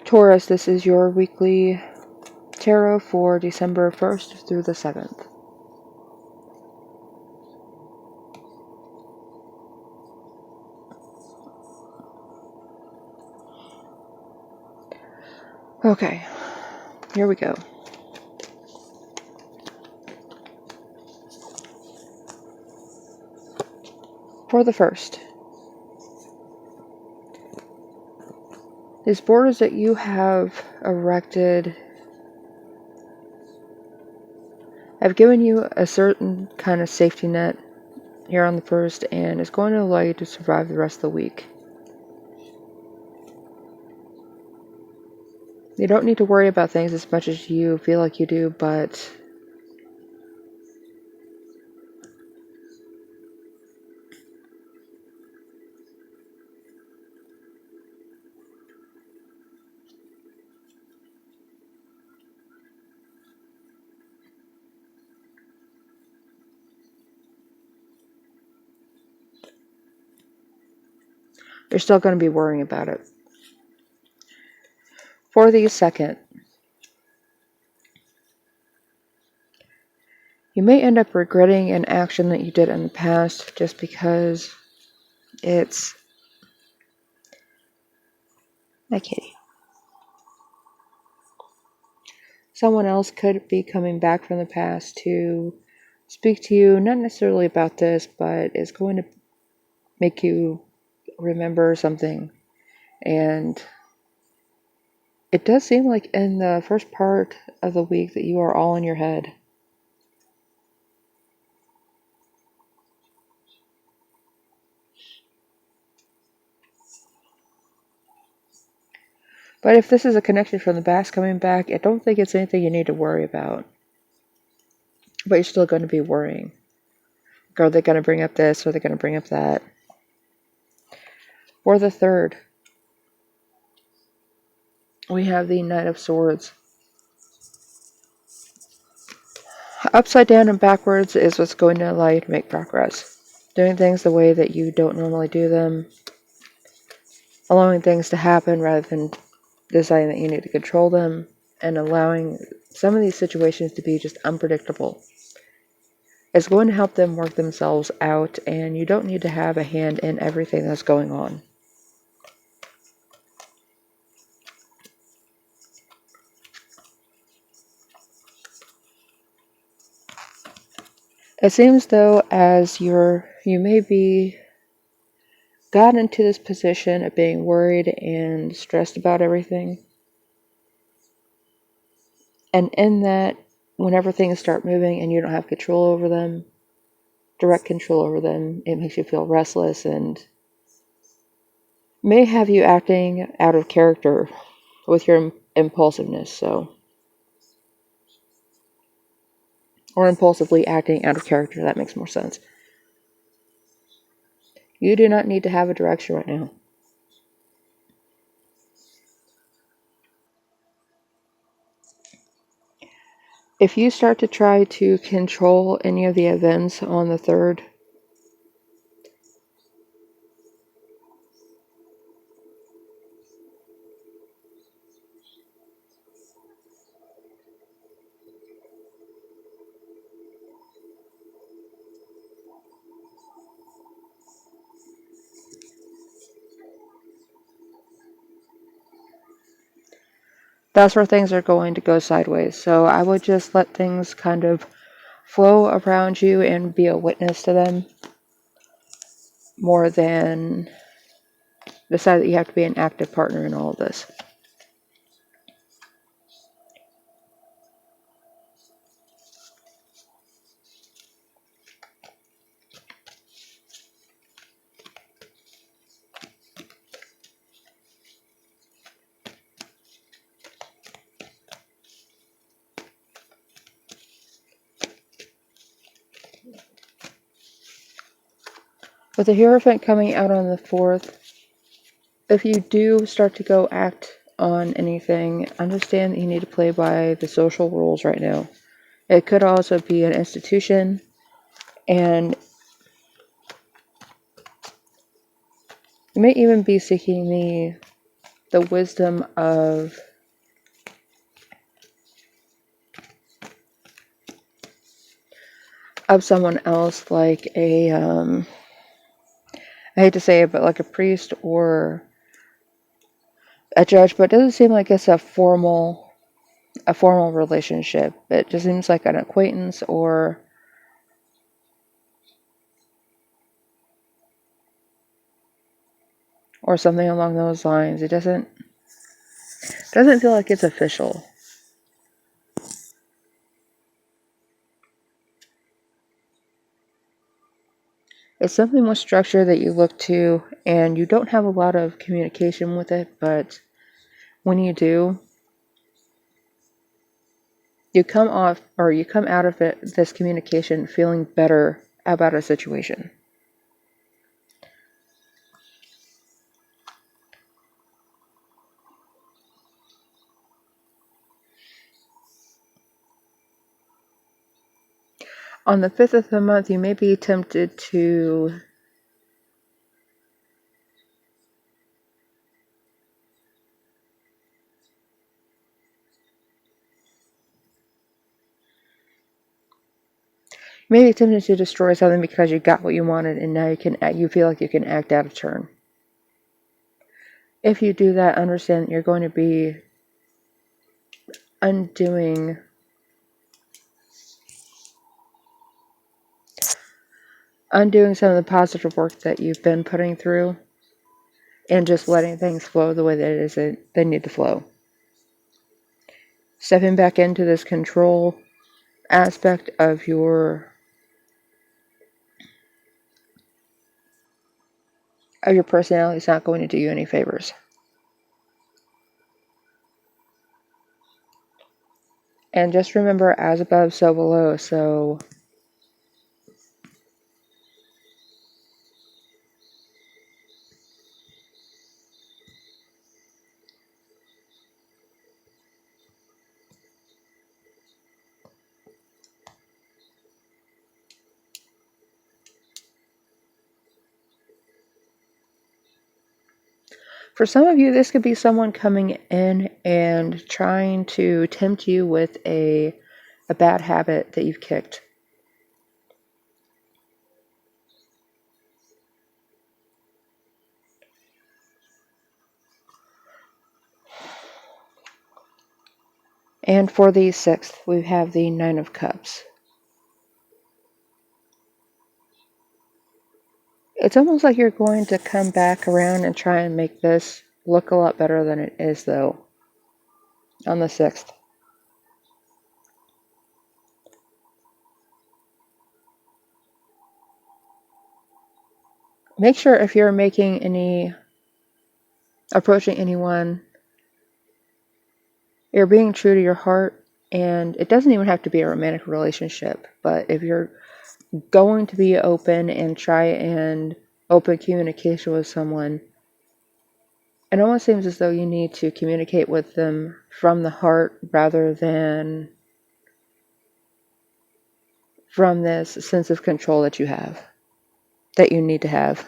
Taurus, this is your weekly tarot for December 1st through the 7th. Okay, here we go. For the first, these borders that you have erected have given you a certain kind of safety net here on the first, and is going to allow you to survive the rest of the week. You don't need to worry about things as much as you feel like you do, but you're still going to be worrying about it. For the second, you may end up regretting an action that you did in the past just because it's... Hi, kitty. Someone else could be coming back from the past to speak to you, not necessarily about this, but is going to make you remember something. And it does seem like in the first part of the week that you are all in your head. But if this is a connection from the past coming back, I don't think it's anything you need to worry about. But you're still going to be worrying. Are they going to bring up this? Or are they going to bring up that? For the third, we have the Knight of Swords. Upside down and backwards is what's going to allow you to make progress. Doing things the way that you don't normally do them. Allowing things to happen rather than deciding that you need to control them. And allowing some of these situations to be just unpredictable. It's going to help them work themselves out, and you don't need to have a hand in everything that's going on. It seems though as you may be got into this position of being worried and stressed about everything. And in that, whenever things start moving and you don't have control over them, direct control over them, it makes you feel restless and may have you acting out of character with your impulsiveness, or impulsively acting out of character. That makes more sense. You do not need to have a direction right now. If you start to try to control any of the events on the third, that's where things are going to go sideways. So I would just let things kind of flow around you and be a witness to them, more than decide that you have to be an active partner in all of this. With the Hierophant coming out on the 4th, if you do start to go act on anything, understand that you need to play by the social rules right now. It could also be an institution, and you may even be seeking the the wisdom of someone else, like a I hate to say it, but like a priest or a judge, but it doesn't seem like it's a formal relationship. It just seems like an acquaintance or something along those lines. It doesn't feel like it's official. It's something with structure that you look to, and you don't have a lot of communication with it, but when you do, you come out of this communication feeling better about a situation. On the 5th of the month, you may be tempted to destroy something because you got what you wanted, and now you feel like you can act out of turn. If you do that, understand that you're going to be undoing some of the positive work that you've been putting through, and just letting things flow the way that they need to flow. Stepping back into this control aspect of your personality is not going to do you any favors. And just remember, as above, so below. So for some of you, this could be someone coming in and trying to tempt you with a bad habit that you've kicked. And for the 6th, we have the 9 of Cups. It's almost like you're going to come back around and try and make this look a lot better than it is, though, on the 6th. Make sure if you're approaching anyone, you're being true to your heart, and it doesn't even have to be a romantic relationship, but if you're going to be open and try and open communication with someone, it almost seems as though you need to communicate with them from the heart rather than from this sense of control that you need to have.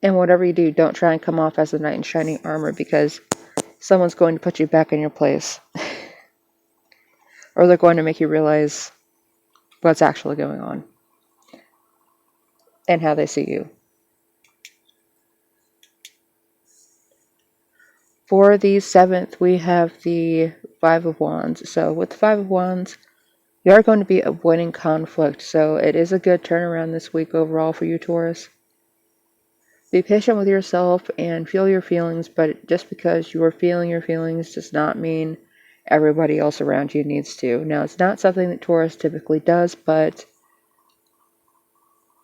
And whatever you do, don't try and come off as a knight in shining armor, because someone's going to put you back in your place. Or they're going to make you realize what's actually going on and how they see you. For the 7th, we have the 5 of Wands. So with the 5 of Wands, you are going to be avoiding conflict. So it is a good turnaround this week overall for you, Taurus. Be patient with yourself and feel your feelings, but just because you are feeling your feelings does not mean everybody else around you needs to. Now, it's not something that Taurus typically does, but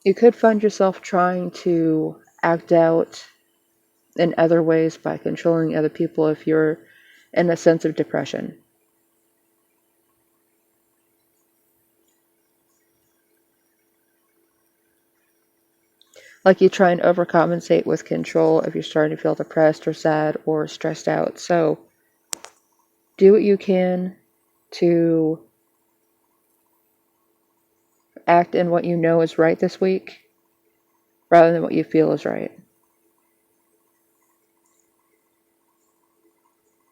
you could find yourself trying to act out in other ways by controlling other people if you're in a sense of depression. Like you try and overcompensate with control if you're starting to feel depressed or sad or stressed out. So do what you can to act in what you know is right this week rather than what you feel is right.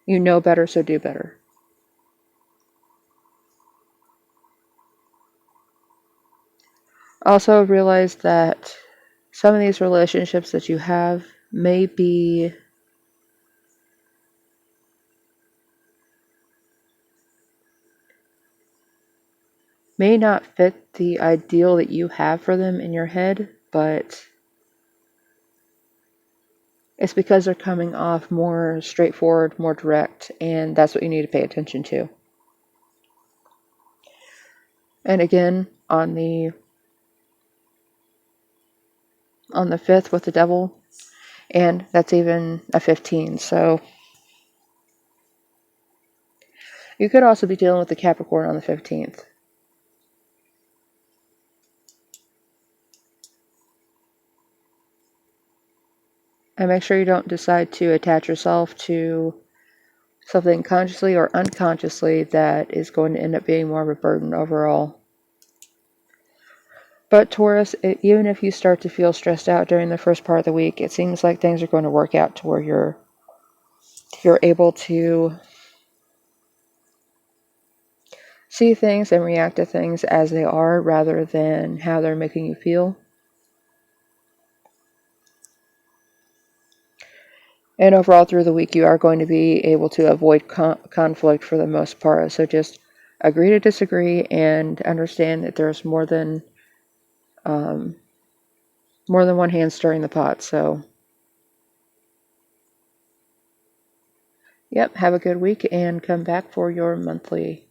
You know better, so do better. Also realize that some of these relationships that you have may not fit the ideal that you have for them in your head, but it's because they're coming off more straightforward, more direct, and that's what you need to pay attention to. And again, on the 5th with the devil, and that's even a 15, so you could also be dealing with the Capricorn on the 15th. And make sure you don't decide to attach yourself to something consciously or unconsciously that is going to end up being more of a burden overall. But Taurus, even if you start to feel stressed out during the first part of the week, it seems like things are going to work out to where you're able to see things and react to things as they are rather than how they're making you feel. And overall through the week, you are going to be able to avoid conflict for the most part. So just agree to disagree and understand that there's more than one hand stirring the pot. So, yep, have a good week and come back for your monthly